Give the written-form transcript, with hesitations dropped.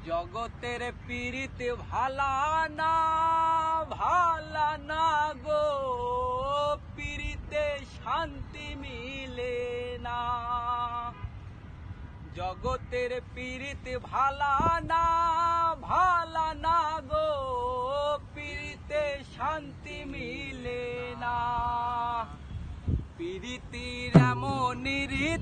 জগতের পীড়িত ভালা না গো, পীড়িতে শান্তি মিলে না। জগতের পীড়িত ভালা না গো, পীড়িতে শান্তি মিলে না। পীড়িতির এমন রীতি